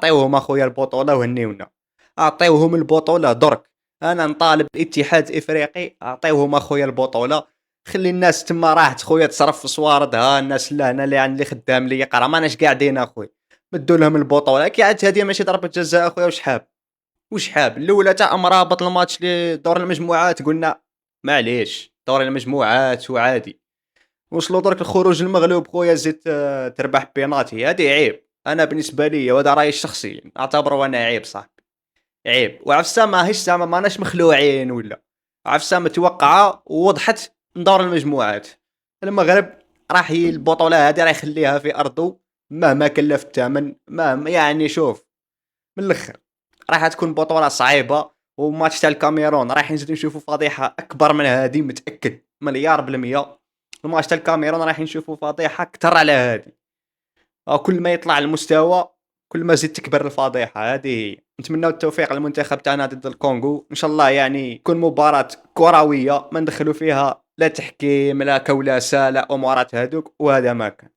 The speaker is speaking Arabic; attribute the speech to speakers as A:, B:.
A: عطيوهم اخويا البطوله وهنيونا. عطيوهم البطوله درك. انا نطالب الاتحاد الافريقي عطيوهم اخويا البطوله. خلي الناس تما راحت خويا تصرف في صوارتها، الناس لهنا اللي خدام اللي يقرا ماناش قاعدين اخويا. مدوا لهم البطوله كي عاد هذه ماشي ضربه جزاء اخويا. وش حاب الاولى تاع مرابط الماتش لدور المجموعات قلنا معليش دور المجموعات وعادي. وصلوا درك الخروج المغلوب خويا زيد تربح بيناتي، هذه عيب. انا بالنسبه لي وهذا رايي الشخصي اعتبره انا عيب صاحبي. عيب. وعفسه ماهيش زعما ماناش مخلوعين ولا. عفسه متوقعه ووضحت من دور المجموعات. المغرب راح البطوله هذه راح يخليها في ارضه مهما كلف الثمن. مهما يعني شوف من الاخر راح تكون بطوله صعيبه. وماتش تاع الكاميرون راح نزيدو نشوفوا فضيحه اكبر من هذه متاكد مليار بالمية. الماتش تاع الكاميرون راح نشوفوا فضيحه اكثر على هذه. كل ما يطلع المستوى كل ما زيد تكبر الفضيحه. هذه هي. نتمنى التوفيق للمنتخب تاعنا ضد الكونغو ان شاء الله. يعني تكون مباراه كرويه ما ندخلوا فيها لا تحكيم لا كولاسه لا امورات هذوك، وهذا ما كان.